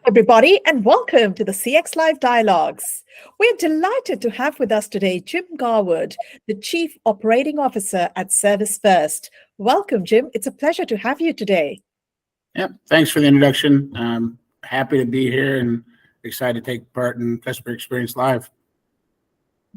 Everybody, and welcome to the CX Live Dialogues. We're delighted to have with us today Jim Garwood, the Chief Operating Officer at ServiceFirst. Welcome, Jim. It's a pleasure to have you today. Yep. Thanks for the introduction. I'm happy to be here and excited to take part in Customer Experience Live.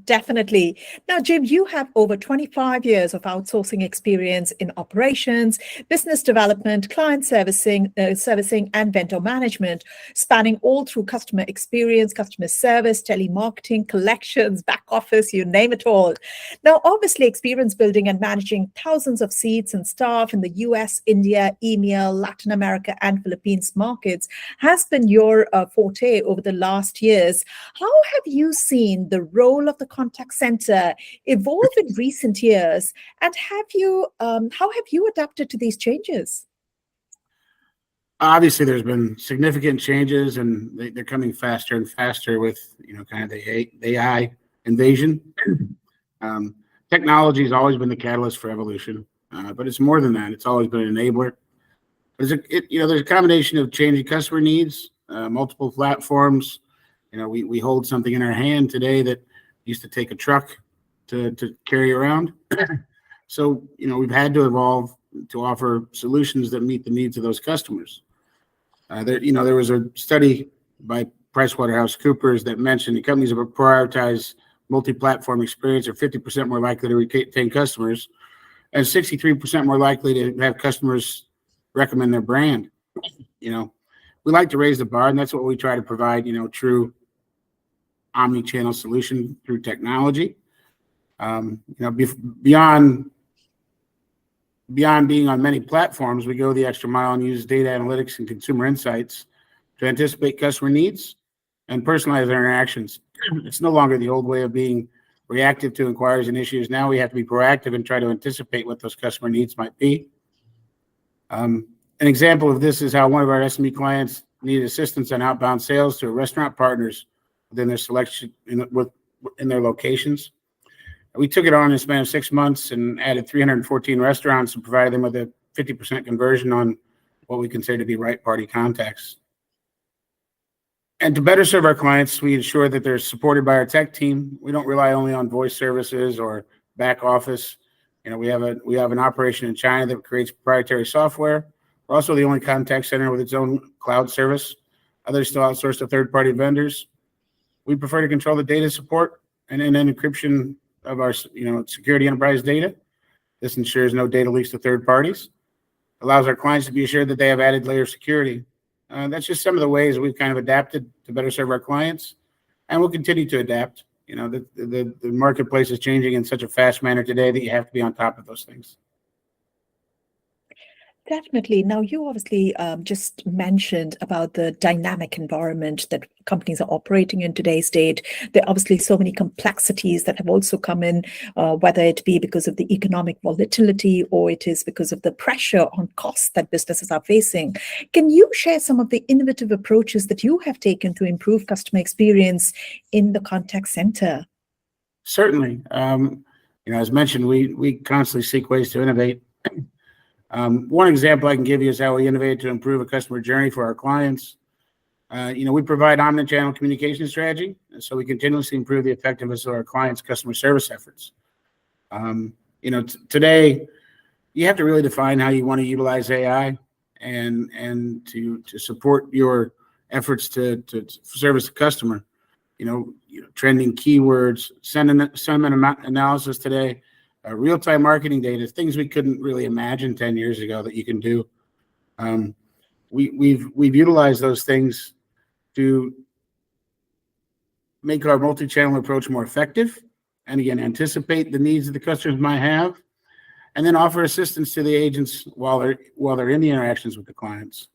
Definitely. Now, Jim, you have over 25 years of outsourcing experience in operations, business development, client servicing, and vendor management, spanning all through customer experience, customer service, telemarketing, collections, back office, you name it all. Now, obviously, experience building and managing thousands of seats and staff in the US, India, EMEA, Latin America, and Philippines markets has been your forte over the last years. How have you seen the role of the contact center evolve in recent years, and how have you adapted to these changes? Obviously, there's been significant changes, and they're coming faster and faster with kind of the AI invasion. Technology has always been the catalyst for evolution, but it's more than that. It's always been an enabler. There's a combination of changing customer needs, multiple platforms. We hold something in our hand today that used to take a truck to carry around. So, we've had to evolve to offer solutions that meet the needs of those customers. There was a study by PricewaterhouseCoopers that mentioned the companies that prioritize multi-platform experience are 50% more likely to retain customers and 63% more likely to have customers recommend their brand. We like to raise the bar, and that's what we try to provide, true omni-channel solution through technology. Beyond being on many platforms, we go the extra mile and use data analytics and consumer insights to anticipate customer needs and personalize their interactions. It's no longer the old way of being reactive to inquiries and issues. Now we have to be proactive and try to anticipate what those customer needs might be. An example of this is how one of our SME clients needed assistance on outbound sales to restaurant partners within their selection in their locations. We took it on in a span of 6 months and added 314 restaurants and provided them with a 50% conversion on what we consider to be right party contacts. And to better serve our clients, we ensure that they're supported by our tech team. We don't rely only on voice services or back office. We have an operation in China that creates proprietary software. We're also the only contact center with its own cloud service. Others still outsource to third-party vendors. We prefer to control the data support and then encryption of our security enterprise data. This ensures no data leaks to third parties, allows our clients to be assured that they have added layer of security. That's just some of the ways we've kind of adapted to better serve our clients, and we'll continue to adapt. The marketplace is changing in such a fast manner today that you have to be on top of those things. Definitely. Now, you obviously just mentioned about the dynamic environment that companies are operating in today's date. There are obviously so many complexities that have also come in, whether it be because of the economic volatility or it is because of the pressure on costs that businesses are facing. Can you share some of the innovative approaches that you have taken to improve customer experience in the contact center? Certainly. As mentioned, we constantly seek ways to innovate. One example I can give you is how we innovate to improve a customer journey for our clients. We provide omnichannel communication strategy, and so we continuously improve the effectiveness of our clients' customer service efforts. Today, you have to really define how you want to utilize AI and to support your efforts to service the customer. Trending keywords, sentiment analysis today. Real-time marketing data, things we couldn't really imagine 10 years ago that you can do. We've utilized those things to make our multi-channel approach more effective, and again, anticipate the needs that the customers might have, and then offer assistance to the agents while they're in the interactions with the clients.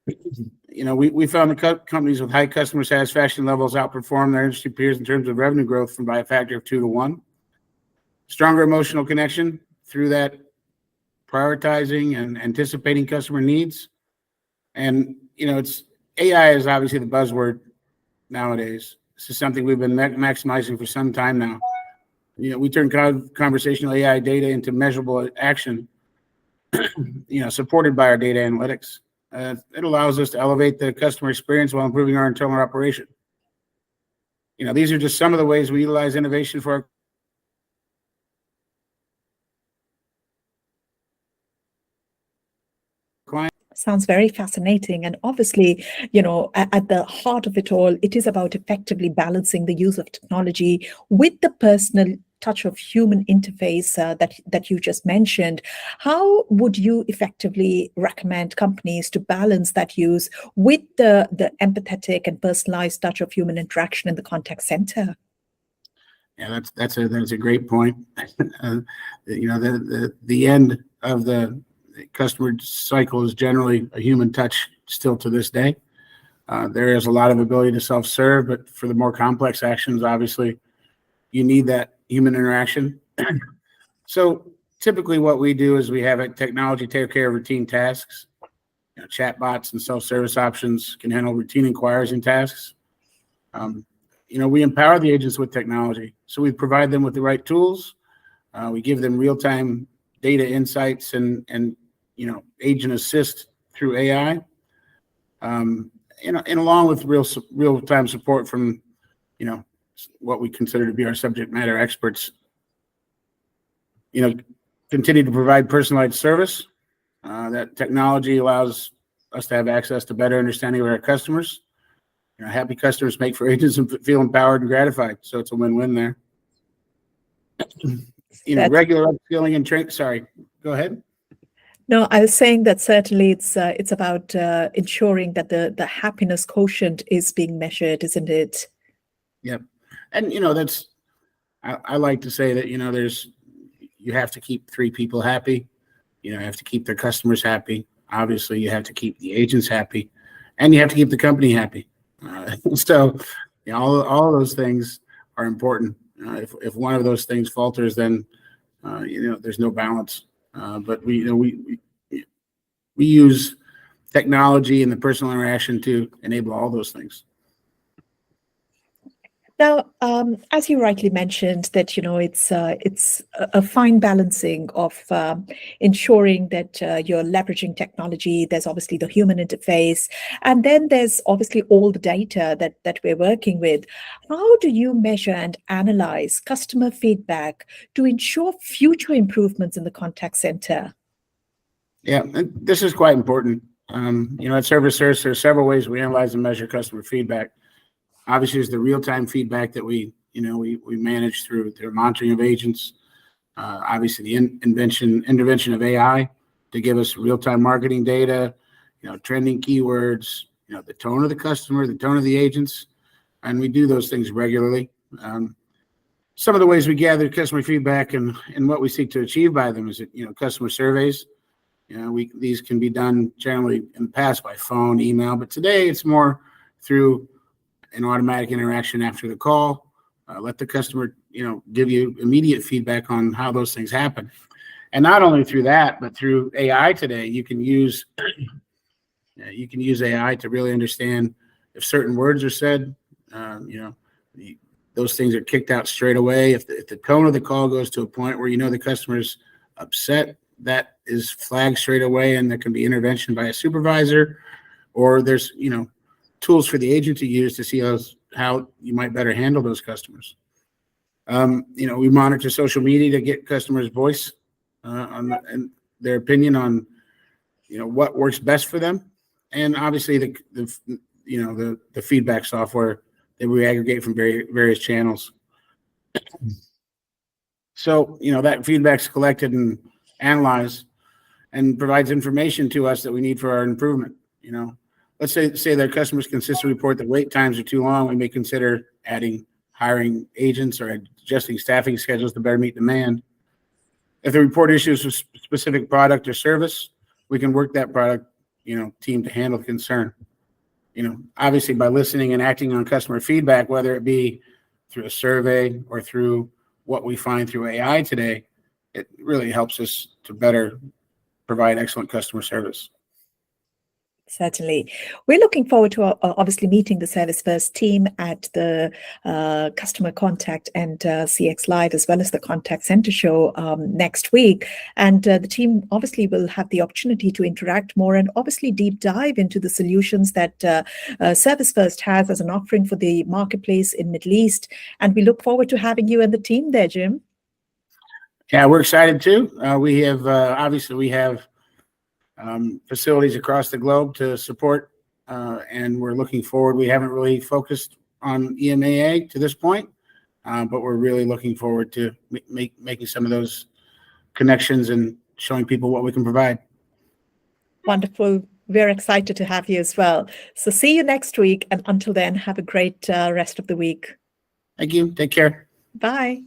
We found the companies with high customer satisfaction levels outperform their industry peers in terms of revenue growth by a factor of 2 to 1. Stronger emotional connection through that prioritizing and anticipating customer needs. And, it's AI is obviously the buzzword nowadays. This is something we've been maximizing for some time now. We turn conversational AI data into measurable action, supported by our data analytics. it allows us to elevate the customer experience while improving our internal operation. These are just some of the ways we utilize innovation for our clients. Sounds very fascinating. And obviously, at the heart of it all, it is about effectively balancing the use of technology with the personal touch of human interface that you just mentioned. How would you effectively recommend companies to balance that use with the empathetic and personalized touch of human interaction in the contact center? Yeah, that's a great point. The end of the customer cycle is generally a human touch still to this day. There is a lot of ability to self-serve, but for the more complex actions, obviously, you need that human interaction. So typically what we do is we have technology take care of routine tasks. Chatbots and self-service options can handle routine inquiries and tasks. We empower the agents with technology. So we provide them with the right tools. We give them real-time data insights and agent assist through AI. And along with real-time support from, what we consider to be our subject matter experts. Continue to provide personalized service. That technology allows us to have access to better understanding of our customers. Happy customers make for agents and feel empowered and gratified. So it's a win-win there. Regular upskilling and training. Sorry, go ahead. No, I was saying that certainly it's about ensuring that the happiness quotient is being measured, isn't it? Yep. And I like to say that you have to keep three people happy. You have to keep their customers happy. Obviously, you have to keep the agents happy, and you have to keep the company happy. So, all of those things are important. If one of those things falters, then there's no balance. But we use technology and the personal interaction to enable all those things. Now, as you rightly mentioned, that it's a fine balancing of ensuring that you're leveraging technology. There's obviously the human interface, and then there's obviously all the data that we're working with. How do you measure and analyze customer feedback to ensure future improvements in the contact center? Yeah, this is quite important. At ServiceFirst, there are several ways we analyze and measure customer feedback. Obviously, there's the real-time feedback that we manage through monitoring of agents. Obviously, the intervention of AI to give us real-time marketing data, trending keywords, the tone of the customer, the tone of the agents, and we do those things regularly. Some of the ways we gather customer feedback and what we seek to achieve by them is customer surveys. These can be done generally in the past by phone, email, but today it's more through an automatic interaction after the call. Let the customer, give you immediate feedback on how those things happen. And not only through that, but through AI today, you can use AI to really understand if certain words are said. Those things are kicked out straight away. If the tone of the call goes to a point where the customer's upset, that is flagged straight away, and there can be intervention by a supervisor, or there's tools for the agent to use to see how you might better handle those customers. We monitor social media to get customers' voice and their opinion on what works best for them, and obviously the feedback software that we aggregate from various channels. So that feedback's collected and analyzed and provides information to us that we need for our improvement. Let's say that customers consistently report that wait times are too long. We may consider hiring agents or adjusting staffing schedules to better meet demand. If they report issues with specific product or service, we can work that product, team to handle the concern. Obviously by listening and acting on customer feedback, whether it be through a survey or through what we find through AI today, it really helps us to better provide excellent customer service. Certainly. We're looking forward to obviously meeting the ServiceFirst team at the Customer Contact and CX Live, as well as the Contact Center show next week. And the team obviously will have the opportunity to interact more and obviously deep dive into the solutions that ServiceFirst has as an offering for the marketplace in Middle East. And we look forward to having you and the team there, Jim. Yeah, we're excited too. We have facilities across the globe to support, and we're looking forward. We haven't really focused on EMEA to this point, but we're really looking forward to making some of those connections and showing people what we can provide. Wonderful. We're excited to have you as well. So see you next week. And until then, have a great rest of the week. Thank you. Take care. Bye.